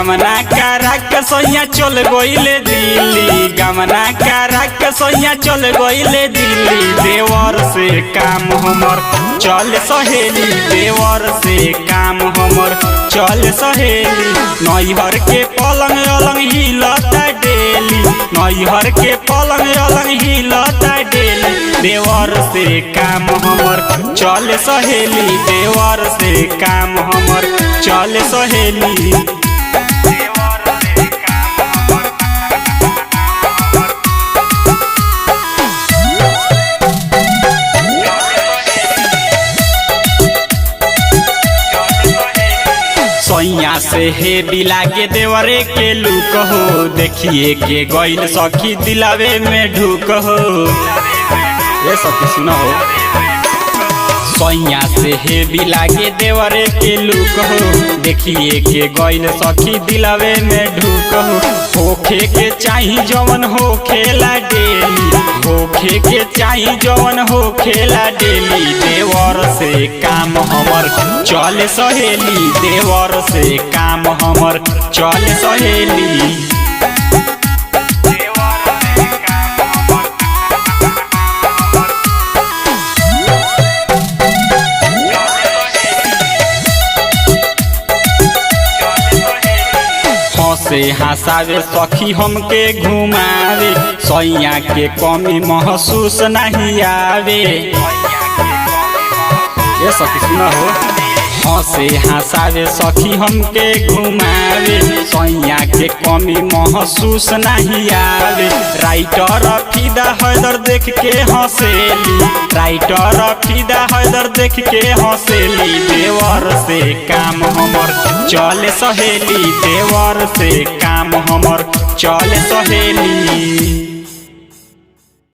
गमना करा के सैया चल गइले दिल्ली, गमना करा के सैया चल गइले दिल्ली। देवर से काम हमर चल सहेली, देवर से काम हमर चल सहेली। नैहर के पलंग अलंग हिलता डेली, नैहर के पलंग अलंग हिलता डेली। देवर से काम हमर चल सहेली, देवर से काम हमर चल सहेली। सैया से हेवी लागे देवरे के लुक हो, देखिए के गइल सखी दिलावे में ढुक हो। ये सखी सुनो हो, सैया से हेवी लागे देवरे के लुक हो, देखिए के गइल सखी दिलावे में ढुक हो। होखे के चाही जवन हो खेला डेली, होखे के चाही जवन हो खेला डेली। देवर से काम हमर चल सहेली, देवर से काम हमर चल सहेली। से हंसावे सखी हमके घुमावे, सैया के कमी महसूस नहीं आवे। ये सखी सुना हो, हंसे हंसावे सखी हमके घुमावे, सैया के कमी महसूस नहीं आवे। राइटर फिदा हैदर देख के हंसेली, राइटर फिदा हैदर देख के हंसेली। देवर से काम हमर चल सहेली, देवर से काम हमर चल सहेली।